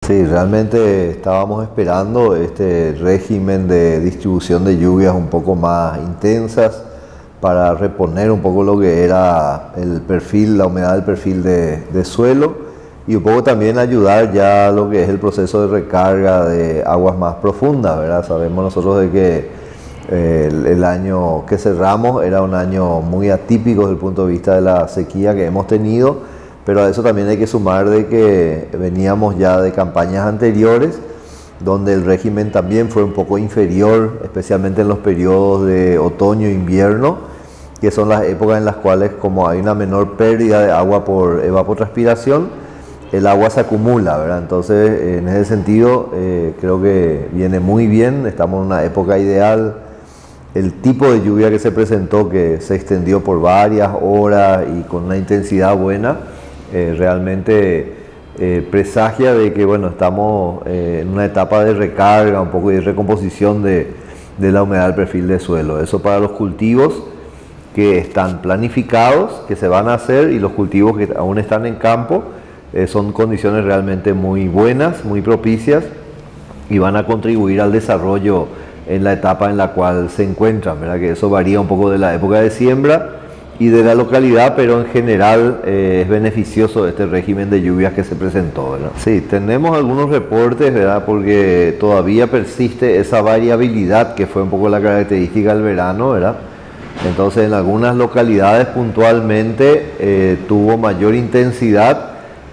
Sí, realmente estábamos esperando este régimen de distribución de lluvias un poco más intensas para reponer un poco lo que era el perfil, la humedad del perfil de suelo y un poco también ayudar ya a lo que es el proceso de recarga de aguas más profundas, ¿verdad? Sabemos nosotros de que el año que cerramos era un año muy atípico desde el punto de vista de la sequía que hemos tenido. Pero a eso también hay que sumar de que veníamos ya de campañas anteriores, donde el régimen también fue un poco inferior, especialmente en los periodos de otoño e invierno, que son las épocas en las cuales, como hay una menor pérdida de agua por evapotranspiración, el agua se acumula, ¿verdad? Entonces, en ese sentido, creo que viene muy bien, estamos en una época ideal. El tipo de lluvia que se presentó, que se extendió por varias horas y con una intensidad buena, realmente presagia de que bueno, estamos en una etapa de recarga, un poco de recomposición de la humedad del perfil de suelo. Eso para los cultivos que están planificados, que se van a hacer, y los cultivos que aún están en campo, son condiciones realmente muy buenas, muy propicias, y van a contribuir al desarrollo en la etapa en la cual se encuentran, ¿verdad? Que eso varía un poco de la época de siembra y de la localidad, pero en general es beneficioso este régimen de lluvias que se presentó, ¿verdad? Sí, tenemos algunos reportes, ¿verdad? Porque todavía persiste esa variabilidad que fue un poco la característica del verano, ¿verdad? Entonces en algunas localidades puntualmente tuvo mayor intensidad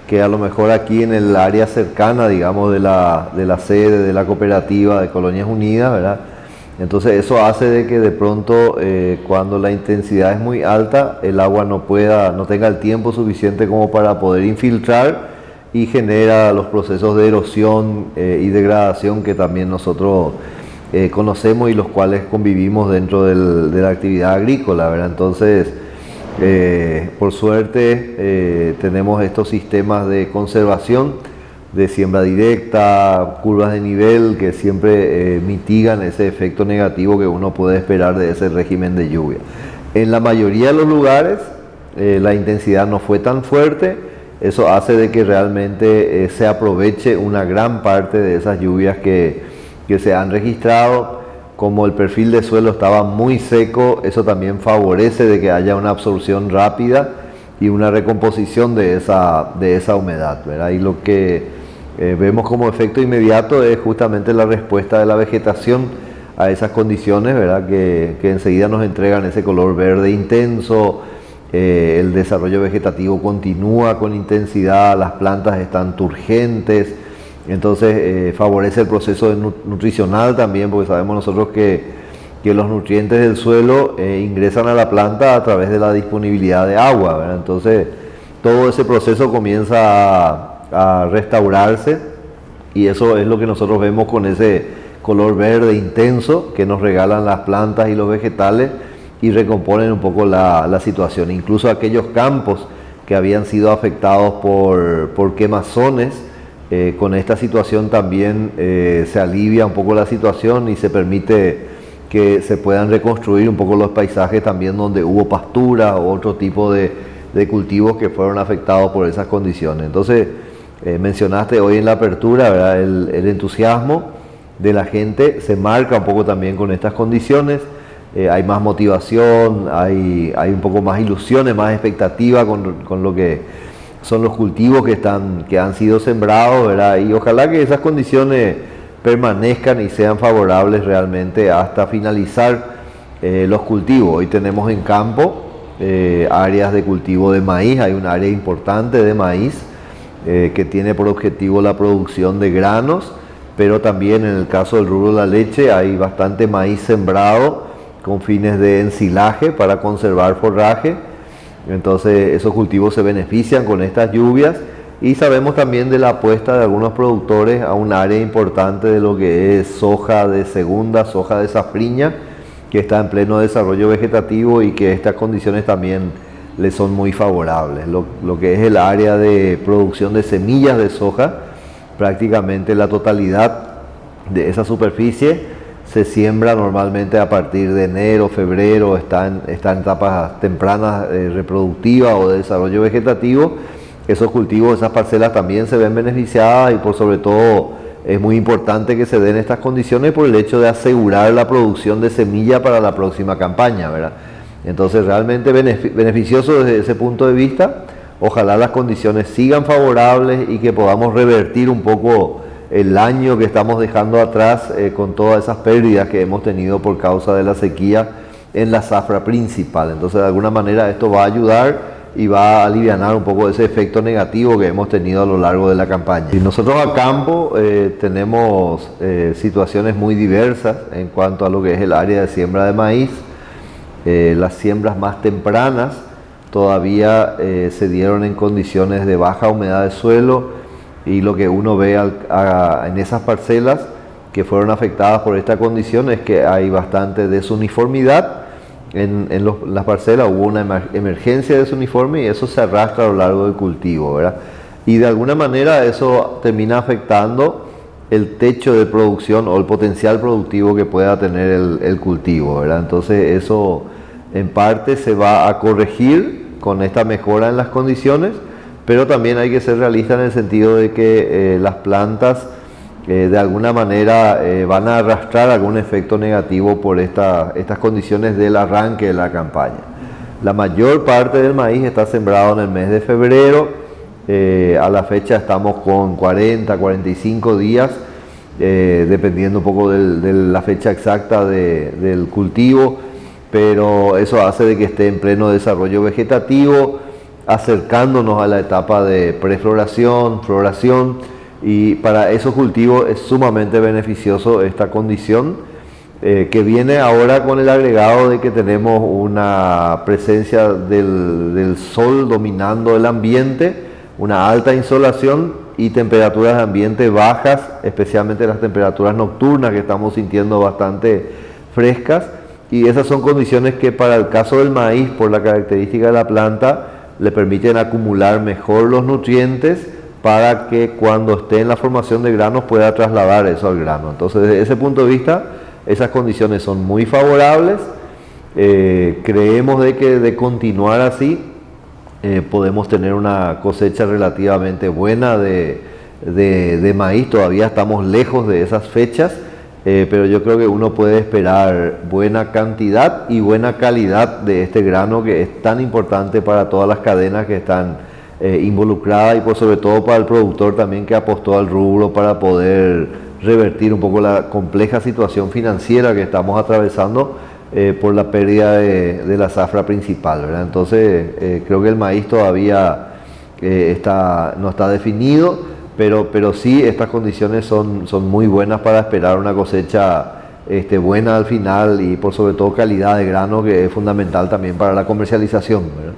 que a lo mejor aquí en el área cercana, digamos, de la sede de la cooperativa de Colonias Unidas, ¿verdad? Entonces eso hace de que de pronto cuando la intensidad es muy alta, el agua no tenga el tiempo suficiente como para poder infiltrar y genera los procesos de erosión y degradación que también nosotros conocemos y los cuales convivimos dentro de la actividad agrícola, ¿verdad? Entonces, por suerte tenemos estos sistemas de conservación, de siembra directa, curvas de nivel que siempre mitigan ese efecto negativo que uno puede esperar de ese régimen de lluvia. En la mayoría de los lugares la intensidad no fue tan fuerte, eso hace de que realmente se aproveche una gran parte de esas lluvias que se han registrado. Como el perfil de suelo estaba muy seco, eso también favorece de que haya una absorción rápida y una recomposición de esa humedad, ¿verdad? Y lo que vemos como efecto inmediato es justamente la respuesta de la vegetación a esas condiciones, ¿verdad? Que enseguida nos entregan ese color verde intenso, el desarrollo vegetativo continúa con intensidad, las plantas están turgentes, entonces favorece el proceso nutricional también, porque sabemos nosotros que los nutrientes del suelo ingresan a la planta a través de la disponibilidad de agua, ¿verdad? Entonces todo ese proceso comienza a restaurarse y eso es lo que nosotros vemos con ese color verde intenso que nos regalan las plantas y los vegetales y recomponen un poco la situación. Incluso aquellos campos que habían sido afectados por quemazones, con esta situación también se alivia un poco la situación y se permite que se puedan reconstruir un poco los paisajes también donde hubo pastura o otro tipo de cultivos que fueron afectados por esas condiciones. Entonces, mencionaste hoy en la apertura, ¿verdad? El entusiasmo de la gente se marca un poco también con estas condiciones. Hay más motivación, hay un poco más ilusiones, más expectativa con lo que son los cultivos que han sido sembrados, ¿verdad? Y ojalá que esas condiciones permanezcan y sean favorables realmente hasta finalizar los cultivos. Hoy tenemos en campo áreas de cultivo de maíz, hay un área importante de maíz que tiene por objetivo la producción de granos, pero también en el caso del rubro de la leche hay bastante maíz sembrado con fines de ensilaje para conservar forraje. Entonces esos cultivos se benefician con estas lluvias y sabemos también de la apuesta de algunos productores a un área importante de lo que es soja de segunda, soja de safriña, que está en pleno desarrollo vegetativo y que estas condiciones también le son muy favorables. Lo que es el área de producción de semillas de soja, prácticamente la totalidad de esa superficie se siembra normalmente a partir de enero, febrero, está en etapas tempranas reproductivas o de desarrollo vegetativo esos cultivos, esas parcelas también se ven beneficiadas y por sobre todo es muy importante que se den estas condiciones por el hecho de asegurar la producción de semilla para la próxima campaña, ¿verdad? Entonces realmente beneficioso desde ese punto de vista. Ojalá las condiciones sigan favorables y que podamos revertir un poco el año que estamos dejando atrás con todas esas pérdidas que hemos tenido por causa de la sequía en la zafra principal. Entonces de alguna manera esto va a ayudar y va a alivianar un poco ese efecto negativo que hemos tenido a lo largo de la campaña. Y nosotros a campo tenemos situaciones muy diversas en cuanto a lo que es el área de siembra de maíz. Las siembras más tempranas todavía se dieron en condiciones de baja humedad de suelo y lo que uno ve en esas parcelas que fueron afectadas por esta condición es que hay bastante desuniformidad en las parcelas. Hubo una emergencia de desuniforme y eso se arrastra a lo largo del cultivo, ¿verdad? Y de alguna manera eso termina afectando el techo de producción o el potencial productivo que pueda tener el cultivo, ¿verdad? Entonces eso en parte se va a corregir con esta mejora en las condiciones, pero también hay que ser realista en el sentido de que las plantas de alguna manera van a arrastrar algún efecto negativo por estas condiciones del arranque de la campaña. La mayor parte del maíz está sembrado en el mes de febrero, a la fecha estamos con 40, 45 días, dependiendo un poco de la fecha exacta del cultivo, pero eso hace de que esté en pleno desarrollo vegetativo, acercándonos a la etapa de prefloración, floración, y para esos cultivos es sumamente beneficioso esta condición que viene ahora con el agregado de que tenemos una presencia del sol dominando el ambiente, una alta insolación y temperaturas de ambiente bajas, especialmente las temperaturas nocturnas que estamos sintiendo bastante frescas. Y esas son condiciones que para el caso del maíz, por la característica de la planta, le permiten acumular mejor los nutrientes para que cuando esté en la formación de granos pueda trasladar eso al grano. Entonces desde ese punto de vista, esas condiciones son muy favorables. Creemos de que de continuar así, podemos tener una cosecha relativamente buena de maíz. Todavía estamos lejos de esas fechas. Pero yo creo que uno puede esperar buena cantidad y buena calidad de este grano que es tan importante para todas las cadenas que están involucradas y por sobre todo para el productor también que apostó al rubro para poder revertir un poco la compleja situación financiera que estamos atravesando por la pérdida de la zafra principal, ¿verdad? Entonces creo que el maíz todavía no está definido. Pero sí, estas condiciones son muy buenas para esperar una cosecha buena al final y por sobre todo calidad de grano, que es fundamental también para la comercialización, ¿verdad?